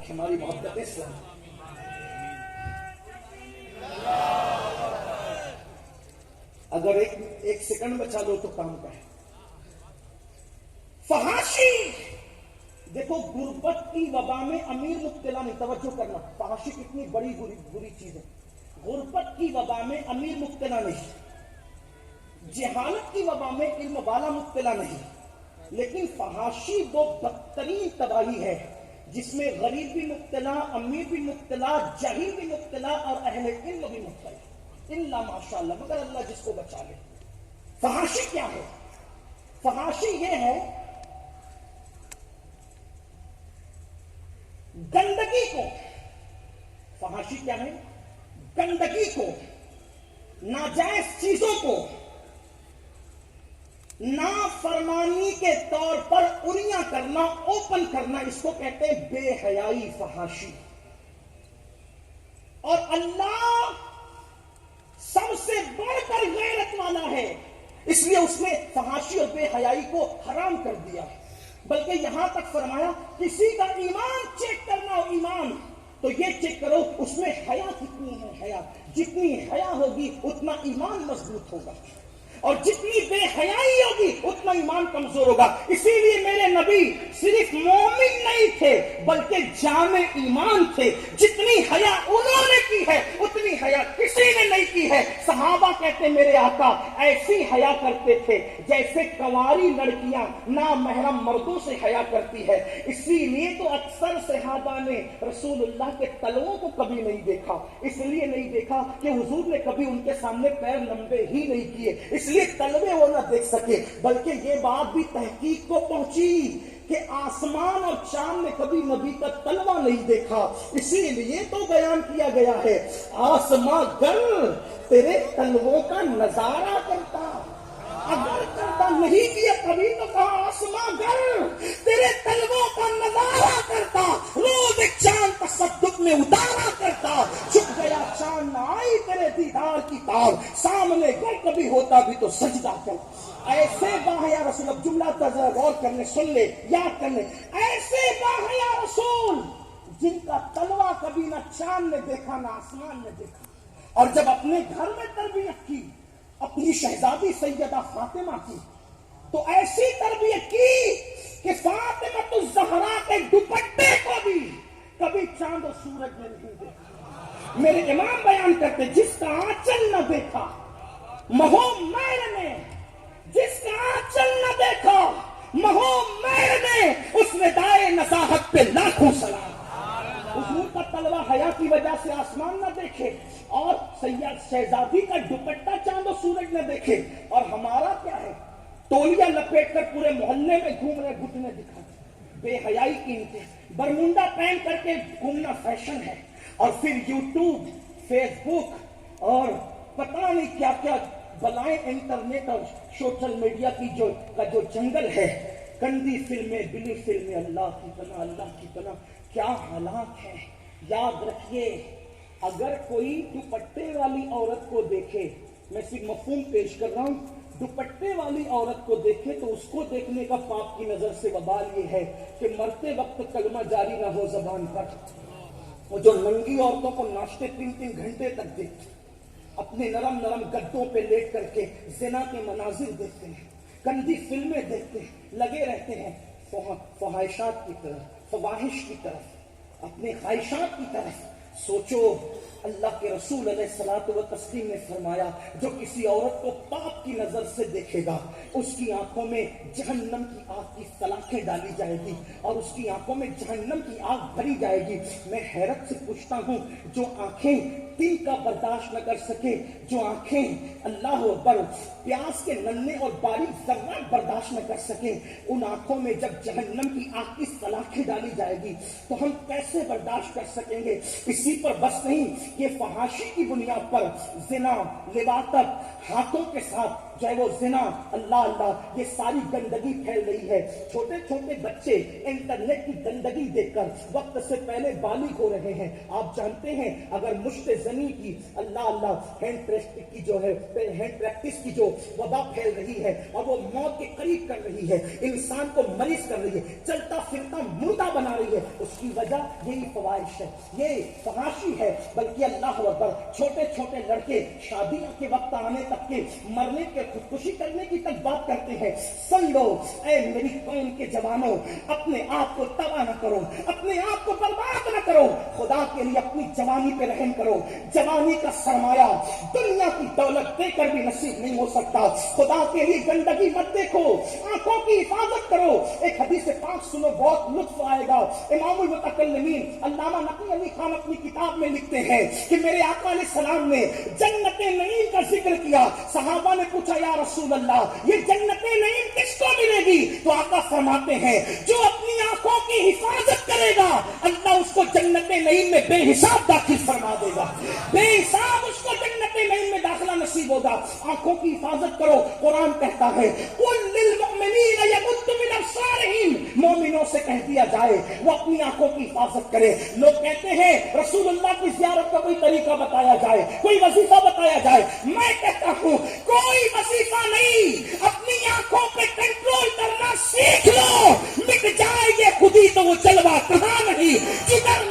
رکھے ہماری محبت اسلام. اگر ایک سیکنڈ بچا لو تو کام کا ہے. فحاشی دیکھو، غربت کی وبا میں امیر مبتلا نہیں. توجہ کرنا، فحاشی کتنی بڑی بری چیز ہے. غربت کی وبا میں امیر مبتلا نہیں، جہالت کی وبا میں علم والا مبتلا نہیں، لیکن فحاشی وہ بدترین تباہی ہے جس میں غریب بھی مبتلا، امیر بھی مبتلا، جاہل بھی مبتلا اور اہل علم بھی مبتلا. الا ماشاء اللہ، مگر اللہ جس کو بچا لے. فحاشی کیا ہے؟ فحاشی یہ ہے گندگی کو. فحاشی کیا ہے؟ گندگی کو، ناجائز چیزوں کو نافرمانی کے طور پر انیاں کرنا، اوپن کرنا، اس کو کہتے ہیں بے حیائی، فحاشی. اور اللہ سب سے بڑھ کر غیرت والا ہے، اس لیے اس نے فحاشی اور بے حیائی کو حرام کر دیا. بلکہ یہاں تک فرمایا کسی کا ایمان چیک کرنا ہو، ایمان تو یہ چیک کرو اس میں حیا کتنی ہے. حیا جتنی حیا ہوگی اتنا ایمان مضبوط ہوگا، اور جتنی بے حیائی ہوگی اتنا ایمان کمزور ہوگا. اسی لیے میرے نبی صرف مومن نہیں تھے بلکہ جامع ایمان تھے. جتنی حیا انہوں نے کی ہے اتنی حیا کسی نے نہیں کی ہے. صحابہ کہتے میرے آقا ایسی حیا کرتے تھے جیسے کنواری لڑکیاں نامحرم مردوں سے حیا کرتی ہے. اسی لیے تو اکثر صحابہ نے رسول اللہ کے تلووں کو کبھی نہیں دیکھا. اس لیے نہیں دیکھا کہ حضور نے کبھی ان کے سامنے پیر لمبے ہی نہیں کیے، اس لیے تلوے وہ نہ دیکھ سکے. بلکہ یہ بات بھی تحقیق کو پہنچی کہ آسمان اور چاند نے کبھی نبی کا تلوہ نہیں دیکھا. اسی لیے تو بیان کیا گیا ہے آسمان گر تیرے تلووں کا نظارہ کرتا. اگر کرتا نہیں کیا کبھی تو کہا آسمان گر تیرے تلووں کا نظارہ کرتا، روز ایک چاند تصدق میں اتارا کرتا. چھپ گیا چاند نہ آئی تیرے دیدار کی تار، سامنے گر کبھی ہوتا بھی تو سجدہ کرتا. ایسے باہیا رسول، اب جملہ ذرا غور کرنے، سن لے، یاد کرنے. ایسے باہیا رسول جن کا تلوہ کبھی نہ چاند نے دیکھا نہ آسمان نے دیکھا، اور جب اپنے گھر میں تربیت کی اپنی شہزادی سیدہ فاطمہ کی تو ایسی تربیت کی کہ فاطمہ الزہرا کے دوپٹے کو بھی کبھی چاند و سورج نے نہیں دیکھا. میرے امام بیان کرتے جس کا آنچل نہ دیکھا مہو میر نے، جس کا آنچل نہ دیکھا مہو میر نے، اس نے دائے نصاحت پہ لاکھوں سلام. حضور کا تلوہ حیا کی وجہ سے آسمان نہ دیکھے اور شہزادی کا دوپٹہ چاند و سورج نہ دیکھے، اور ہمارا کیا ہے؟ تولیاں لپیٹ کر پورے محلے میں گھوم رہے، گھٹنے دکھا. بے حیائی کی انتہا. برمنڈا پہن کر کے گھومنا فیشن ہے، اور پھر یوٹیوب، فیس بک اور پتہ نہیں کیا کیا بلائیں انٹرنیٹ اور سوشل میڈیا کی جو جنگل ہے. گندی فلمیں، بلی فلمیں، اللہ کی پناہ، اللہ کی پناہ. کیا حالات ہے. یاد رکھیے اگر کوئی دوپٹے والی عورت کو دیکھے، میں صرف مفہوم پیش کر رہا ہوں، دوپٹے والی عورت کو دیکھے تو اس کو دیکھنے کا پاپ کی نظر سے وبال یہ ہے کہ مرتے وقت کلمہ جاری نہ ہو زبان پر. وہ جو ننگی عورتوں کو ناشتے 3 گھنٹے تک دیکھتے، اپنے نرم نرم گدوں پہ لیٹ کر کے زنا کے مناظر دیکھتے ہیں، گندی فلمیں دیکھتے ہیں، لگے رہتے ہیں فحاشات کی طرف، فواحش کی طرف، اپنے خواہشات کی طرف. سوچو اللہ کے رسول علیہ الصلوۃ والتسلیم نے فرمایا جو کسی عورت کو پاپ کی نظر سے دیکھے گا اس کی آنکھوں میں جہنم کی آگ کی سلاخیں ڈالی جائے گی اور اس کی آنکھوں میں جہنم کی آگ بھری جائے گی. میں حیرت سے پوچھتا ہوں جو آنکھیں تین کا برداشت نہ کر سکے، جو آنکھیں اللہ اکبر پیاس کے ننھے اور باریک ذرات برداشت نہ کر سکیں، ان آنکھوں میں جب جہنم کی آگ کی سلاخیں ڈالی جائے گی تو ہم کیسے برداشت کر سکیں گے؟ اسی پر بس نہیں، یہ فحاشی کی بنیاد پر زنا، لواطت، ہاتھوں کے ساتھ جو ہے وہ زنا، اللہ اللہ، یہ ساری گندگی پھیل رہی ہے. چھوٹے چھوٹے بچے انٹرنیٹ کی گندگی دیکھ کر وقت سے پہلے بالغ ہو رہے ہیں. آپ جانتے ہیں اگر مشت زنی کی، اللہ اللہ، ہینڈ پریکٹس کی جو وبا پھیل رہی ہے اور وہ موت کے قریب کر رہی ہے، انسان کو مریض کر رہی ہے، چلتا پھرتا مردہ بنا رہی ہے، اس کی وجہ یہی فواہش ہے، یہ فحاشی ہے. بلکہ اللہ اکبر، چھوٹے چھوٹے لڑکے شادیوں کے وقت آنے تک کے مرنے کے خودکشی کرنے کی تک بات کرتے ہیں. سن لو اے میری قوم کے جوانوں، اپنے آپ کو تباہ نہ کرو، اپنے آپ کو برباد نہ کرو، خدا کے لیے اپنی جوانی پہ رحم کرو. جوانی کا سرمایہ دنیا کی دولت دے کر بھی نصیب نہیں ہو سکتا. خدا کے لیے گندگی مت دیکھو، آنکھوں کی حفاظت کرو. ایک حدیث پاک سنو، بہت لطف آئے گا. امام المتکلمین علامہ نقی علی خان اپنی کتاب میں لکھتے ہیں کہ میرے آقا علیہ السلام نے جنت نعیم کا ذکر کیا. صحابہ نے پوچھا یا رسول اللہ یہ جنت نعیم کس کو ملے گی؟ تو آقا فرماتے ہیں جو اپنی آنکھوں کی حفاظت کرے گا اللہ اس کو جنت نعیم میں بے حساب داخل فرما دے گا، بے حساب اس کو جنت نعیم میں داخلہ نصیب ہوگا. آنکھوں کی حفاظت کرو. قرآن کہتا ہے قل للمؤمنین یغضوا من ابصارہم، مومنوں سے کہہ دیا جائے وہ اپنی آنکھوں کی حفاظت کرے. لوگ کہتے ہیں رسول اللہ کی زیارت کا کوئی طریقہ بتایا جائے، کوئی وظیفہ بتایا جائے. میں کہتا ہوں کوئی وظیفہ نہیں، اپنی آنکھوں پہ کنٹرول کرنا سیکھ لو. مٹ جائے یہ خودی تو وہ جلوہ کہاں نہیں، جدھر